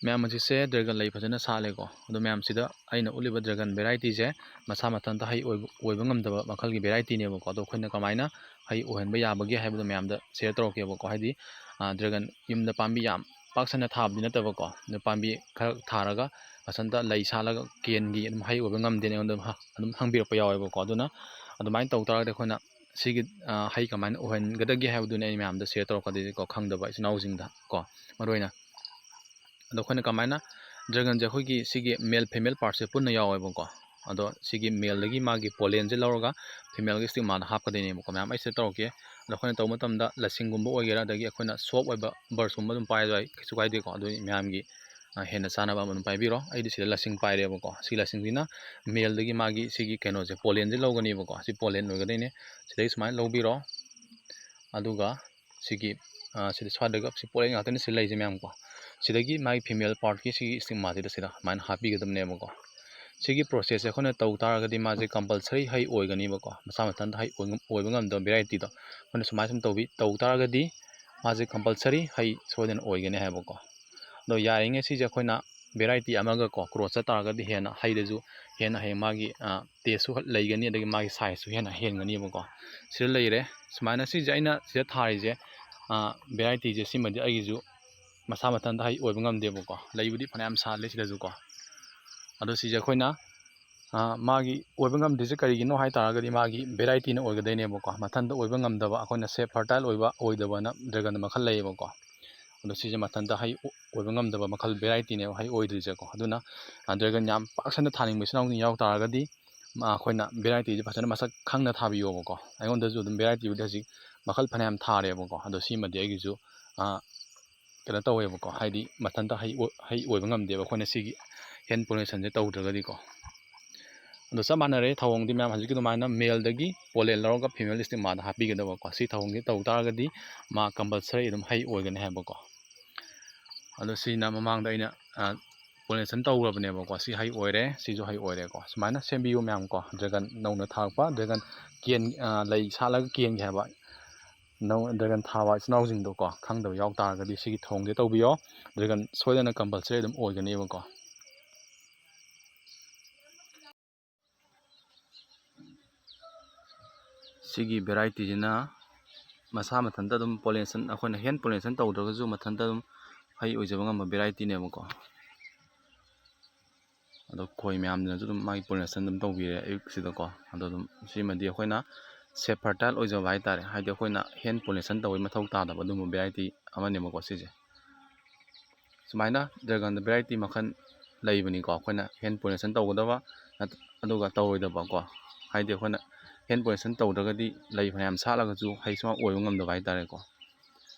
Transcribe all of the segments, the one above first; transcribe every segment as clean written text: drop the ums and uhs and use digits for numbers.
ꯃꯌꯥꯝ ꯑꯁꯤꯁꯦ ꯗ꯭ꯔꯦꯒꯟ ꯂꯩ ꯐꯖꯅ ꯁꯥꯠꯂꯦꯀꯣ ꯑꯗꯣ ꯃꯌꯥꯝꯁꯤꯗ ꯑꯩꯅ ꯎꯠꯂꯤꯕ ꯗ꯭ꯔꯦꯒꯟ ꯚꯦꯔꯥꯏꯇꯤꯁꯦ ꯃꯁꯥ ꯃꯊꯟꯇ ꯍꯩ ꯑꯣꯏꯕ ꯉꯝꯗꯕ ꯃꯈꯜꯒꯤ ꯚꯦꯔꯥꯏꯇꯤꯅꯦꯕꯀꯣ ꯑꯗꯣ ꯑꯩꯈꯣꯏꯅ ꯀꯃꯥꯏꯅ ꯍꯩ ꯑꯣꯏꯍꯟꯕ ꯌꯥꯕꯒꯦ ꯍꯥꯏꯕꯗꯣ ꯃꯌꯥꯝꯗ ꯁꯦꯌꯔ ꯇꯧꯔꯛꯀꯦꯕꯀꯣ ꯍꯥꯏꯗꯤ ꯗ꯭ꯔꯦꯒꯟ ꯌꯨꯝꯗ ꯄꯥꯝꯕꯤ ꯌꯥꯝ ꯄꯥꯛ ꯁꯟꯅ ꯊꯥꯕꯗꯤ ꯅꯠꯇꯕꯀꯣ ꯑꯗꯣ ꯄꯥꯝꯕꯤ ꯈꯔ ꯊꯥꯔꯒ ꯃꯊꯟꯇ ꯂꯩ ꯁꯥꯠꯂꯒ ꯀꯦꯟꯒꯤ ꯑꯗꯨꯝ ꯍꯩ ꯑꯣꯏꯕ ꯉꯝꯗꯦꯅ ꯑꯩꯉꯣꯟꯗ ꯑꯗꯨꯝ ꯍꯪꯕꯤꯔꯛꯄ ꯌꯥꯎꯋꯦꯕꯀꯣ ꯑꯗꯨꯅ ꯑꯗꯨꯃꯥꯏꯅ ꯇꯧ ꯇꯥꯔꯒꯗꯤ ꯑꯩꯈꯣꯏꯅ ꯁꯤꯒꯤ ꯍꯩ ꯀꯃꯥꯏꯅ ꯑꯣꯏꯍꯟꯒꯗꯒꯦ ꯍꯥꯏꯕꯗꯨꯅꯤ ꯑꯩ ꯃꯌꯥꯝꯗ ꯁꯦꯌꯔ ꯇꯧꯔꯛꯀꯗꯣꯏꯅꯤꯀꯣ ꯈꯪꯗꯕ ꯏꯆꯤꯜ ꯏꯅꯥꯎꯁꯤꯡꯗ ꯀꯣ ꯃꯔꯨꯑꯣꯏꯅ ꯑꯗꯣ ꯑꯩꯈꯣꯏꯅ ꯀꯃꯥꯏꯅ ꯗ꯭ꯔꯦꯒꯟꯁꯦ ꯑꯩꯈꯣꯏꯒꯤ ꯁꯤꯒꯤ ꯃꯦꯜ ꯐꯤꯃꯦꯜ ꯄꯥꯔꯠꯁꯦ ꯄꯨꯟꯅ ꯌꯥꯎꯋꯦꯕꯀꯣ ꯑꯗꯣ ꯁꯤꯒꯤ ꯃꯦꯜꯗꯒꯤ ꯃꯥꯒꯤ ꯄꯣꯂꯦꯟꯁꯦ ꯂꯧꯔꯒ ꯐꯤꯃꯦꯜꯒꯤ ꯁ꯭ꯇꯤꯛꯃꯥꯗ ꯍꯥꯞꯀꯗꯣꯏꯅꯦꯕꯀꯣ ꯃꯌꯥꯝ ꯑꯩ ꯁꯦꯌꯔ ꯇꯧꯔꯛꯀꯦ ꯑꯗꯣ ꯑꯩꯈꯣꯏꯅ ꯇꯧꯕ ꯃꯇꯝꯗ ꯂꯁꯤꯡꯒꯨꯝꯕ ꯑꯣꯏꯒꯦꯔꯥ ꯑꯗꯒꯤ ꯑꯩꯈꯣꯏꯅ ꯁꯣꯞ ꯑꯣꯏꯕ ꯕꯔꯁꯀꯨꯝꯕ ꯑꯗꯨꯝ ꯄꯥꯏꯔꯁꯨ ꯌꯥꯏ ꯀꯩꯁꯨ ꯀꯥꯏꯗꯦꯀꯣ ꯑꯗꯨ ꯃꯌꯥꯝꯒꯤ ꯍꯦꯟꯅ ꯆꯥꯅꯕ ꯑꯃ ꯑꯗꯨꯝ ꯄꯥꯏꯕꯤꯔꯣ ꯑꯩꯗꯤ ꯁꯤꯗ ꯂꯁꯤꯡ ꯄꯥꯏꯔꯦꯕꯀꯣ ꯁꯤ ꯂꯁꯤꯡꯁꯤꯅ ꯃꯦꯜꯗꯒꯤ ꯃꯥꯒꯤ ꯁꯤꯒꯤ ꯀꯩꯅꯣꯁꯦ ꯄꯣꯂꯦꯟꯁꯦ ꯂꯧꯒꯅꯦꯕꯀꯣ ꯁꯤ ꯄꯣꯂꯦꯟ ꯑꯣꯏꯒꯗꯣꯏꯅꯦ ꯁꯤꯗꯩ ꯁꯨꯃꯥꯏꯅ ꯂꯧꯕꯤꯔꯣ ꯑꯗꯨꯒ ꯁꯤꯒꯤ ꯁꯤꯗ ꯁ꯭ꯋꯥꯏꯗꯒ ꯁꯤ ꯄꯣꯂꯦꯟ ꯉꯥꯛꯇꯅꯤ ꯁꯤ ꯂꯩꯁꯦ ꯃꯌꯥꯝꯀꯣ ꯁꯤꯗꯒꯤ ꯃꯥꯒꯤ ꯐꯤꯃꯦꯜ ꯄꯥꯔꯠꯀꯤ ꯁꯤꯒꯤ ꯁ꯭ꯇꯤꯛꯃꯥꯁꯤꯗ ꯁꯤꯗ ꯁꯨꯃꯥꯏꯅ ꯍꯥꯞꯄꯤꯒꯗꯕꯅꯦꯕꯀꯣ ꯁꯤꯒꯤ ꯄ꯭ꯔꯣꯁꯦꯁꯁꯦ ꯑꯩꯈꯣꯏꯅ ꯇꯧ ꯇꯥꯔꯒꯗꯤ ꯃꯥꯁꯦ ꯀꯝꯄꯜꯁꯔꯤ ꯍꯩ ꯑꯣꯏꯒꯅꯤꯕꯀꯣ ꯃꯁꯥ ꯃꯊꯟꯇ ꯍꯩ ꯑꯣꯏꯕ ꯉꯝꯗꯕ ꯚꯦꯔꯥꯏꯇꯤꯗꯣ ꯑꯩꯈꯣꯏꯅ ꯁꯨꯃꯥꯏꯅ ꯁꯨꯝ ꯇꯧ ꯇꯥꯔꯒꯗꯤ ꯃꯥꯁꯦ ꯀꯝꯄꯜꯁꯔꯤ ꯍꯩ ꯁꯣꯏꯗꯅ ꯑꯣꯏꯒꯅꯤ ꯍꯥꯏꯕꯀꯣ ꯑꯗꯣ ꯌꯥꯔꯤꯉꯩ ꯁꯤꯁꯦ ꯑꯩꯈꯣꯏꯅ ꯚꯦꯔꯥꯏꯇꯤ ꯑꯃꯒ ꯀꯣ ꯀ꯭ꯔꯣꯁ ꯆꯠ ꯇꯥꯔꯒꯗꯤ ꯍꯦꯟꯅ ꯍꯩꯗꯁꯨ ꯍꯦꯟꯅ ꯍꯌꯦꯡ ꯃꯥꯒꯤ ꯇꯦꯁꯁꯨ ꯂꯩꯒꯅꯤ ꯑꯗꯒꯤ ꯃꯥꯒꯤ ꯁꯥꯏꯖꯁꯨ ꯍꯦꯟꯅ ꯍꯦꯟꯒꯅꯤꯕꯀꯣ ꯁꯤꯗ ꯂꯩꯔꯦ ꯁꯨꯃꯥꯏꯅ ꯁꯤꯁꯦ ꯑꯩꯅ ꯁꯤꯗ ꯊꯥꯔꯤꯁꯦ ꯚꯦꯔꯥꯏꯇꯤꯁꯦ ꯁꯤꯃꯗꯤ ꯑꯩꯒꯤꯁꯨ ꯃꯁꯥ ꯃꯊꯟꯇ ꯍꯩ ꯑꯣꯏꯕ ꯉꯝꯗꯦꯕꯀꯣ ꯂꯩꯕꯨꯗꯤ ꯐꯅꯌꯥꯝ ꯁꯥꯠꯂꯦ ꯁꯤꯗꯁꯨꯀꯣ ꯑꯗꯣ ꯁꯤꯁꯦ ꯑꯩꯈꯣꯏꯅ ꯃꯥꯒꯤ ꯑꯣꯏꯕ ꯉꯝꯗ꯭ꯔꯤꯁꯦ ꯀꯔꯤꯒꯤꯅꯣ ꯍꯥꯏ ꯇꯥꯔꯒꯗꯤ ꯃꯥꯒꯤ ꯚꯦꯔꯥꯏꯇꯤꯅ ꯑꯣꯏꯒꯗꯣꯏꯅꯦꯕꯀꯣ ꯃꯊꯟꯇ ꯑꯣꯏꯕ ꯉꯝꯗꯕ ꯑꯩꯈꯣꯏꯅ ꯐꯔꯇꯥꯏꯜ ꯑꯣꯏꯕ ꯑꯣꯏꯗꯕꯅ ꯗ꯭ꯔꯦꯒꯟ ꯃꯈꯜ ꯂꯩꯌꯦꯕꯀꯣ ꯑꯗꯣ ꯁꯤꯁꯦ ꯃꯊꯟꯇ ꯍꯩ ꯑꯣꯏꯕ ꯉꯝꯗꯕ ꯃꯈꯜ ꯚꯦꯔꯥꯏꯇꯤꯅꯦꯕ ꯍꯩ ꯑꯣꯏꯗ꯭ꯔꯤꯁꯦꯀꯣ ꯑꯗꯨꯅ ꯗ꯭ꯔꯦꯒꯟ ꯌꯥꯝ ꯄꯥꯛ ꯁꯟꯅ ꯊꯥꯅꯤꯡꯕ ꯏꯆꯤꯜ ꯏꯅꯥꯎꯁꯤꯡ ꯌꯥꯎ ꯇꯥꯔꯒꯗꯤ ꯑꯩꯈꯣꯏꯅ ꯚꯦꯔꯥꯏꯇꯤꯁꯦ ꯐꯖꯅ ꯃꯁꯛ ꯈꯪꯅ ꯊꯥꯕꯤꯌꯣꯕꯀꯣ ꯑꯩꯉꯣꯟꯗꯁꯨ ꯑꯗꯨꯝ ꯚꯦꯔꯥꯏꯇꯤꯕꯨꯗꯤ ꯍꯧꯖꯤꯛ ꯃꯈꯜ ꯐꯅꯌꯥꯝ ꯊꯥꯔꯦꯕꯀꯣ ꯑꯗꯣ ꯁꯤꯃꯗꯤ ꯑꯩꯒꯤꯁꯨ ꯀꯩꯅꯣ ꯇꯧꯋꯦꯕꯀꯣ ꯍꯥꯏꯗꯤ ꯃꯊꯟꯇ ꯍꯩ ꯑꯣꯏꯕ ꯉꯝꯗꯦꯕ ꯑꯩꯈꯣꯏꯅ ꯁꯤꯒꯤ ꯍꯦꯟ ꯄꯣꯂꯤꯅꯦꯁꯟꯁꯦ ꯇꯧꯗ꯭ꯔꯒꯗꯤꯀꯣ ꯑꯗꯣ ꯆꯞ ꯃꯥꯟꯅꯔꯦ ꯊꯧꯑꯣꯡꯗꯤ ꯃꯌꯥꯝ ꯍꯧꯖꯤꯛꯀꯤ ꯑꯗꯨꯃꯥꯏꯅ ꯃꯦꯜꯗꯒꯤ ꯄꯣꯂꯦꯟ ꯂꯧꯔꯒ ꯐꯤꯃꯦꯜ ꯁ꯭ꯇꯤꯛꯃꯥꯗ ꯍꯥꯞꯄꯤꯒꯗꯕꯀꯣ ꯁꯤ ꯊꯧꯑꯣꯡꯁꯤ ꯇꯧ ꯇꯥꯔꯒꯗꯤ ꯃꯥ ꯀꯝꯄꯜꯁꯔꯤ ꯑꯗꯨꯝ ꯍꯩ ꯑꯣꯏꯒꯅꯤ ꯍꯥꯏꯕꯀꯣ ꯑꯗꯣ ꯁꯤꯅ ꯃꯃꯥꯡꯗ ꯑꯩꯅ ꯄꯣꯂꯤꯅꯦꯁꯟ ꯇꯧꯈ꯭ꯔꯕꯅꯦꯕꯀꯣ ꯁꯤ ꯍꯩ ꯑꯣꯏꯔꯦ ꯁꯤꯁꯨ ꯍꯩ ꯑꯣꯏꯔꯦꯀꯣ ꯁꯨꯃꯥꯏꯅ ꯁꯦꯝꯕꯤꯌꯨ ꯃꯌꯥꯝ ꯀꯣ ꯗ꯭ꯔꯦꯒꯟ ꯅꯧꯅ ꯊꯥꯔꯛꯄ ꯗ꯭ꯔꯦꯒꯟ ꯂꯩ ꯁꯥꯠꯂꯒ ꯀꯦꯟꯒꯦ ꯍꯥꯏꯕ ꯗ꯭ꯔꯦꯒꯟ ꯊꯥꯕ ꯏꯆꯤꯜ ꯏꯅꯥꯎꯁꯤꯡꯗꯣꯀꯣ ꯈꯪꯗꯕ ꯌꯥꯎ ꯇꯥꯔꯒꯗꯤ ꯁꯤꯒꯤ ꯊꯧꯑꯣꯡꯁꯦ ꯇꯧꯕꯤꯌꯣ ꯗ꯭ꯔꯦꯒꯟ ꯁꯣꯏꯗꯅ ꯀꯝꯄꯜꯁꯔꯤ ꯑꯗꯨꯝ ꯑꯣꯏꯒꯅꯦꯕꯀꯣ ꯁꯤꯒꯤ ꯚꯦꯔꯥꯏꯇꯤꯁꯤꯅ ꯃꯁꯥ ꯃꯊꯟꯇ ꯑꯗꯨꯝ ꯄꯣꯂꯤꯅꯦꯁꯟ ꯑꯩꯈꯣꯏꯅ ꯍꯦꯟ ꯄꯣꯂꯤꯅꯦꯁꯟ ꯇꯧꯗ꯭ꯔꯒꯁꯨ ꯃꯊꯟꯇ ꯑꯗꯨꯝ ꯍꯩ ꯑꯣꯏꯖꯕ ꯉꯝꯕ ꯚꯦꯔꯥꯏꯇꯤꯅꯦꯕꯀꯣ ꯑꯗꯣ ꯈꯣꯏ ꯃꯌꯥꯝꯗꯨꯅꯁꯨ ꯑꯗꯨꯝ ꯃꯥꯒꯤ ꯄꯣꯂꯤꯅꯦꯁꯟ ꯑꯗꯨꯝ ꯇꯧꯕꯤꯔꯦ ꯑꯌꯨꯛꯁꯤꯗꯀꯣ ꯑꯗꯣ ꯑꯗꯨꯝ ꯁꯤꯃꯗꯤ ꯑꯩꯈꯣꯏꯅ ꯐꯔꯇꯥꯏꯜ ꯑꯣꯏꯖꯕ ꯍꯥꯏꯇꯥꯔꯦ ꯍꯥꯏꯗꯤ ꯑꯩꯈꯣꯏꯅ ꯍꯦꯟ ꯄꯣꯂꯤꯅꯦꯁꯟ ꯇꯧꯕꯩ ꯃꯊꯧ ꯇꯥꯗꯕ ꯑꯗꯨꯝꯕ ꯚꯦꯔꯥꯏꯇꯤ ꯑꯃꯅꯦꯕꯀꯣ ꯁꯤꯁꯦ ꯁꯨꯃꯥꯏꯅ ꯗ꯭ꯔꯦꯒꯟꯗ ꯚꯦꯔꯥꯏꯇꯤ ꯃꯈꯜ ꯂꯩꯕꯅꯤꯀꯣ ꯑꯩꯈꯣꯏꯅ ꯍꯦꯟ ꯄꯣꯂꯤꯅꯦꯁꯟ ꯇꯧꯒꯗꯕ ꯑꯗꯨꯒ ꯇꯧꯔꯣꯏꯗꯕꯀꯣ ꯍꯥꯏꯗꯤ ꯑꯩꯈꯣꯏꯅ ꯍꯦꯟ ꯄꯣꯂꯤꯅꯦꯁꯟ ꯇꯧꯗ꯭ꯔꯒꯗꯤ ꯂꯩ ꯐꯅꯌꯥꯝ ꯁꯥꯠꯂꯒꯁꯨ ꯍꯩ ꯁꯨꯡꯑꯣꯏ ꯑꯣꯏꯕ ꯉꯝꯗꯕ ꯍꯥꯏꯇꯥꯔꯦꯀꯣ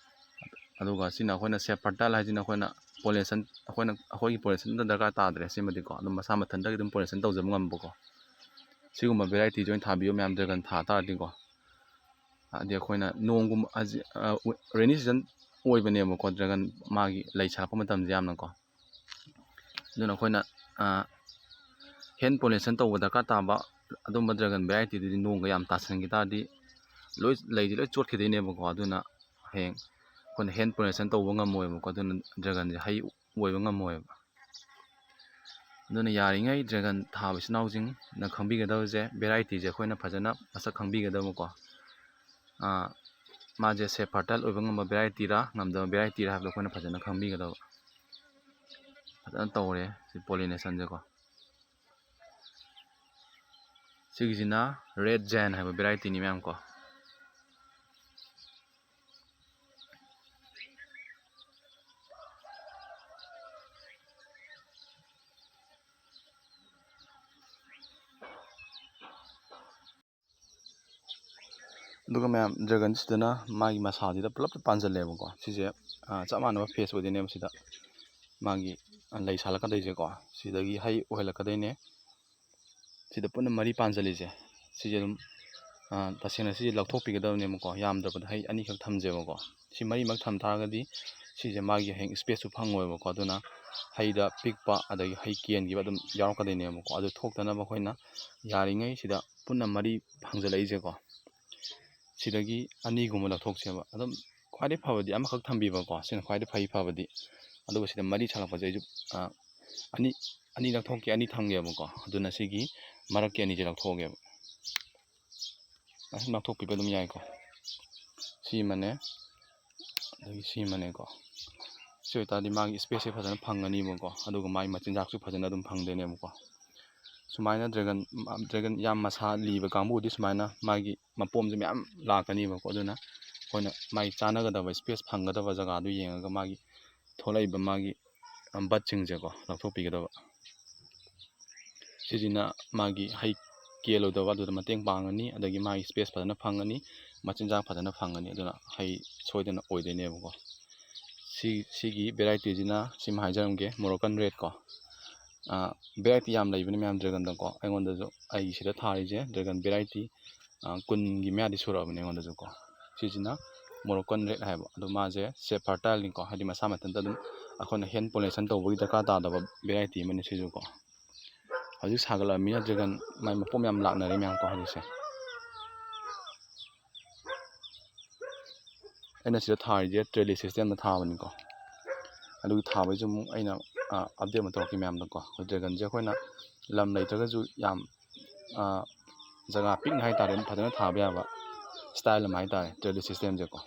ꯑꯗꯨꯒ ꯁꯤꯅ ꯑꯩꯈꯣꯏꯅ ꯐꯔꯇꯥꯏꯜ ꯍꯥꯏꯁꯤꯅ ꯑꯩꯈꯣꯏꯅ ꯄꯣꯂꯤꯅꯦꯁꯟ ꯑꯩꯈꯣꯏꯒꯤ ꯄꯣꯂꯤꯅꯦꯁꯟꯗ ꯗꯔꯀꯥꯔ ꯇꯥꯗ꯭ꯔꯦ ꯁꯤꯃꯗꯤꯀꯣ ꯑꯗꯨꯝ ꯃꯁꯥ ꯃꯊꯟꯇꯒꯤ ꯑꯗꯨꯝ ꯄꯣꯂꯤꯅꯦꯁꯟ ꯇꯧꯖꯕ ꯉꯝꯕꯀꯣ ꯁꯤꯒꯨꯝꯕ ꯚꯦꯔꯥꯏꯇꯤꯁꯦ ꯑꯣꯏꯅ ꯊꯥꯕꯤꯌꯨ ꯃꯌꯥꯝ ꯗ꯭ꯔꯦꯒꯟ ꯊꯥ ꯇꯥꯔꯗꯤꯀꯣ ꯍꯥꯏꯗꯤ ꯑꯩꯈꯣꯏꯅ ꯅꯣꯡꯒꯨꯝꯕ ꯔꯦꯅꯤ ꯁꯤꯖꯟ ꯑꯣꯏꯕꯅꯦꯕꯀꯣ ꯗ꯭ꯔꯦꯒꯟ ꯃꯥꯒꯤ ꯂꯩ ꯁꯥꯠꯂꯛꯄ ꯃꯇꯝꯁꯦ ꯌꯥꯝꯅꯀꯣ ꯑꯗꯨꯅ ꯑꯩꯈꯣꯏꯅ ꯍꯦꯟ ꯄꯣꯂꯤꯅꯦꯁꯟ ꯇꯧꯕ ꯗꯔꯀꯥꯔ ꯇꯥꯕ ꯑꯗꯨꯝꯕ ꯗ꯭ꯔꯦꯒꯟ ꯚꯦꯔꯥꯏꯇꯤꯗꯨꯗꯤ ꯅꯣꯡꯒ ꯌꯥꯝ ꯇꯥꯁꯟꯈꯤ ꯇꯥꯔꯗꯤ ꯂꯩꯁꯦ ꯂꯣꯏ ꯆꯣꯠꯈꯤꯗꯣꯏꯅꯦꯕꯀꯣ ꯑꯗꯨꯅ ꯍꯌꯦꯡ ꯑꯩꯈꯣꯏꯅ ꯍꯦꯟ ꯄꯣꯂꯤꯅꯦꯁꯟ ꯇꯧꯕ ꯉꯝꯃꯣꯏꯕꯀꯣ ꯑꯗꯨꯅ ꯗ꯭ꯔꯦꯒꯟꯁꯦ ꯍꯩ ꯑꯣꯏꯕ ꯉꯝꯃꯣꯏꯕ ꯑꯗꯨꯅ ꯌꯥꯔꯤꯉꯩ ꯗ꯭ꯔꯦꯒꯟ ꯊꯥꯕ ꯏꯆꯤꯜ ꯏꯅꯥꯎꯁꯤꯡꯅ ꯈꯪꯕꯤꯒꯗꯕꯁꯦ ꯚꯦꯔꯥꯏꯇꯤꯁꯦ ꯑꯩꯈꯣꯏꯅ ꯐꯖꯅ ꯃꯁꯛ ꯈꯪꯕꯤꯒꯗꯕꯀꯣ ꯃꯥꯁꯦ ꯐꯔꯇꯥꯏꯜ ꯑꯣꯏꯕ ꯉꯝꯕ ꯚꯦꯔꯥꯏꯇꯤꯔꯥ ꯉꯝꯗꯕ ꯚꯦꯔꯥꯏꯇꯤꯔꯥ ꯍꯥꯏꯕꯗꯣ ꯑꯩꯈꯣꯏꯅ ꯐꯖꯅ ꯈꯪꯕꯤꯒꯗꯕ ꯐꯖꯅ ꯇꯧꯔꯦ ꯁꯤ ꯄꯣꯂꯤꯅꯦꯁꯟꯁꯦꯀꯣ ꯁꯤꯒꯤꯁꯤꯅ ꯔꯦꯠ ꯖꯦꯟ ꯍꯥꯏꯕ ꯚꯦꯔꯥꯏꯇꯤꯅꯤ ꯃꯌꯥꯝ ꯀꯣ ꯑꯗꯨꯒ ꯃꯌꯥꯝ ꯗ꯭ꯔꯦꯒꯟꯁꯤꯗꯅ ꯃꯥꯒꯤ ꯃꯁꯥꯁꯤꯗ ꯄꯨꯂꯞ ꯄꯥꯟꯁꯤꯜꯂꯦꯕꯀꯣ ꯁꯤꯁꯦ ꯆꯞ ꯃꯥꯟꯅꯕ ꯐꯦꯁ ꯑꯣꯏꯗꯣꯏꯅꯦꯕ ꯁꯤꯗ ꯃꯥꯒꯤ ꯂꯩ ꯁꯥꯠꯂꯛꯀꯗꯣꯏꯁꯦꯀꯣ ꯁꯤꯗꯒꯤ ꯍꯩ ꯑꯣꯏꯍꯜꯂꯛꯀꯗꯣꯏꯅꯦ ꯁꯤꯗ ꯄꯨꯟꯅ ꯃꯔꯤ ꯄꯥꯟꯁꯤꯜꯂꯤꯁꯦ ꯁꯤꯁꯦ ꯑꯗꯨꯝ ꯇꯁꯦꯡꯅ ꯁꯤꯁꯦ ꯂꯧꯊꯣꯛꯄꯤꯒꯗꯕꯅꯦꯕꯀꯣ ꯌꯥꯝꯗ꯭ꯔꯕꯗ ꯍꯩ ꯑꯅꯤꯈꯛ ꯊꯝꯖꯦꯕꯀꯣ ꯁꯤ ꯃꯔꯤꯃꯛ ꯊꯝ ꯇꯥꯔꯒꯗꯤ ꯁꯤꯁꯦ ꯃꯥꯒꯤ ꯍꯌꯦꯡ ꯏꯁꯄꯦꯁꯁꯨ ꯐꯪꯉꯣꯏꯕꯀꯣ ꯑꯗꯨꯅ ꯍꯩꯗ ꯄꯤꯛꯄ ꯑꯗꯒꯤ ꯍꯩ ꯀꯦꯟꯈꯤꯕ ꯑꯗꯨꯝ ꯌꯥꯎꯔꯛꯀꯗꯣꯏꯅꯦꯕꯀꯣ ꯑꯗꯨ ꯊꯣꯛꯇꯅꯕ ꯑꯩꯈꯣꯏꯅ ꯌꯥꯔꯤꯉꯩ ꯁꯤꯗ ꯄꯨꯟꯅ ꯃꯔꯤ ꯐꯪꯖꯜꯂꯛꯏꯁꯦꯀꯣ ꯁꯤꯗꯒꯤ ꯑꯅꯤꯒꯨꯝꯕ ꯂꯧꯊꯣꯛꯁꯦꯕ ꯑꯗꯨꯝ ꯈ꯭ꯋꯥꯏꯗꯩ ꯐꯕꯗꯤ ꯑꯃꯈꯛ ꯊꯝꯕꯤꯕꯀꯣ ꯁꯤꯅ ꯈ꯭ꯋꯥꯏꯗꯩ ꯐꯕꯗꯤ ꯑꯗꯨꯒ ꯁꯤꯗ ꯃꯔꯤ ꯁꯥꯠꯂꯛꯄꯁꯦ ꯑꯩꯁꯨ ꯑꯅꯤ ꯂꯧꯊꯣꯛꯀꯦ, ꯑꯅꯤ ꯊꯝꯒꯦꯕꯀꯣ. ꯑꯗꯨꯅ ꯁꯤꯒꯤ ꯃꯔꯛꯀꯤ ꯑꯅꯤꯁꯦ ꯂꯧꯊꯣꯛꯑꯒꯦꯕ. ꯑꯁꯤ ꯂꯧꯊꯣꯛꯄꯤꯕ ꯑꯗꯨꯝ ꯌꯥꯏꯀꯣ. ꯁꯤ ꯑꯃꯅꯦ, ꯑꯗꯒꯤ ꯁꯤ ꯑꯃꯅꯦꯀꯣ. ꯁꯤ ꯑꯣꯏꯇꯥꯔꯗꯤ ꯃꯥꯒꯤ ꯁ꯭ꯄꯦꯁꯁꯦ ꯐꯖꯅ ꯐꯪꯒꯅꯤꯕꯀꯣ. ꯑꯗꯨꯒ ꯃꯥꯒꯤ ꯃꯆꯤꯟꯖꯥꯛꯁꯨ ꯐꯖꯅ ꯑꯗꯨꯝ ꯐꯪꯗꯣꯏꯅꯦꯕꯀꯣ. ꯁꯨꯃꯥꯏꯅ ꯗ꯭ꯔꯦꯒꯟ ꯌꯥꯝ ꯃꯁꯥ ꯂꯤꯕ ꯀꯥꯡꯕꯨꯗꯤ ꯁꯨꯃꯥꯏꯅ ꯃꯥꯒꯤ ꯃꯄꯣꯝꯁꯦ ꯃꯌꯥꯝ ꯂꯥꯛꯀꯅꯤꯕꯀꯣ. ꯑꯗꯨꯅ ꯑꯩꯈꯣꯏꯅ ꯃꯥꯒꯤ ꯆꯥꯟꯅꯒꯗꯕ ꯁ꯭ꯄꯦꯁ ꯐꯪꯒꯗꯕ ꯖꯒꯥꯗꯨ ꯌꯦꯡꯉꯒ ꯃꯥꯒꯤ ꯊꯣꯛꯂꯛꯏꯕ ꯃꯥꯒꯤ ꯕꯠꯁꯤꯡꯁꯦꯀꯣ ꯂꯧꯊꯣꯛꯄꯤꯒꯗꯕ. ꯁꯤꯁꯤꯅ ꯃꯥꯒꯤ ꯍꯩ ꯀꯦꯜꯂꯣꯏꯗꯕ ꯑꯗꯨꯗ ꯃꯇꯦꯡ ꯄꯥꯡꯒꯅꯤ. ꯑꯗꯒꯤ ꯃꯥꯒꯤ ꯁ꯭ꯄꯦꯁ ꯐꯖꯅ ꯐꯪꯒꯅꯤ, ꯃꯆꯤꯟꯖꯥꯛ ꯐꯖꯅ ꯐꯪꯒꯅꯤ. ꯑꯗꯨꯅ ꯍꯩ ꯁꯣꯏꯗꯅ ꯑꯣꯏꯗꯣꯏꯅꯦꯕꯀꯣ. ꯁꯤꯒꯤ ꯚꯦꯔꯥꯏꯇꯤꯁꯤꯅ ꯁꯤꯃ ꯍꯥꯏꯖꯔꯝꯒꯦ, ꯃꯣꯔꯣꯀꯟ ꯔꯦꯠ ꯀꯣ. ꯚꯦꯔꯥꯏꯇꯤ ꯌꯥꯝ ꯂꯩꯕꯅꯤ ꯃꯌꯥꯝ ꯗ꯭ꯔꯦꯒꯟꯗꯀꯣ. ꯑꯩꯉꯣꯟꯗꯁꯨ ꯑꯩꯒꯤ ꯁꯤꯗ ꯊꯥꯔꯤꯁꯦ ꯗ꯭ꯔꯦꯒꯟ ꯚꯦꯔꯥꯏꯇꯤ 10ꯒꯤ ꯃꯌꯥꯗꯤ ꯁꯨꯔꯛꯑꯕꯅꯤ ꯑꯩꯉꯣꯟꯗꯁꯨ ꯀꯣ. ꯁꯤꯁꯤꯅ ꯃꯣꯔꯣꯀꯟ ꯔꯦꯠ ꯍꯥꯏꯕ. ꯑꯗꯣ ꯃꯥꯁꯦ ꯁꯦꯜꯐ ꯐꯔꯇꯥꯏꯜꯅꯤꯀꯣ. ꯍꯥꯏꯗꯤ ꯃꯁꯥ ꯃꯊꯟꯇ ꯑꯗꯨꯝ ꯑꯩꯈꯣꯏꯅ ꯍꯦꯟ ꯄꯣꯂꯦꯁꯟ ꯇꯧꯕꯒꯤ ꯗꯔꯀꯥꯔ ꯇꯥꯗꯕ ꯚꯦꯔꯥꯏꯇꯤ ꯑꯃꯅꯤ ꯁꯤꯁꯨ ꯀꯣ. ꯍꯧꯖꯤꯛ ꯁꯥꯒꯠꯂꯛꯑꯕꯅꯤꯅ ꯗ꯭ꯔꯦꯒꯟ ꯃꯥꯏ ꯃꯄꯣꯝ ꯌꯥꯝ ꯂꯥꯛꯅꯔꯦ ꯃꯌꯥꯝꯀꯣ ꯍꯧꯖꯤꯛꯁꯦ. ꯑꯩꯅ ꯁꯤꯗ ꯊꯥꯔꯤꯁꯦ ꯇ꯭ꯔꯦꯂꯤ ꯁꯤꯁꯇꯦꯝꯗ ꯊꯥꯕꯅꯤꯀꯣ. ꯑꯗꯨꯒꯤ ꯊꯥꯕꯩꯁꯨ ꯑꯃꯨꯛ ꯑꯩꯅ ꯑꯞꯗꯦꯠ ꯑꯃ ꯇꯧꯔꯛꯀꯦ ꯃꯌꯥꯝꯗꯀꯣ. ꯗ꯭ꯔꯦꯒꯟꯁꯦ ꯑꯩꯈꯣꯏꯅ ꯂꯝ ꯂꯩꯇ꯭ꯔꯒꯁꯨ ꯌꯥꯝ ꯖꯒꯥ ꯄꯤꯛꯅ ꯍꯥꯏꯇꯥꯔꯦ ꯐꯖꯅ ꯊꯥꯕ ꯌꯥꯕ ꯁ꯭ꯇꯥꯏꯜ ꯑꯃ ꯍꯥꯏꯇꯥꯔꯦ ꯇ꯭ꯔꯦꯂꯤ ꯁꯤꯁꯇꯦꯝꯁꯦꯀꯣ.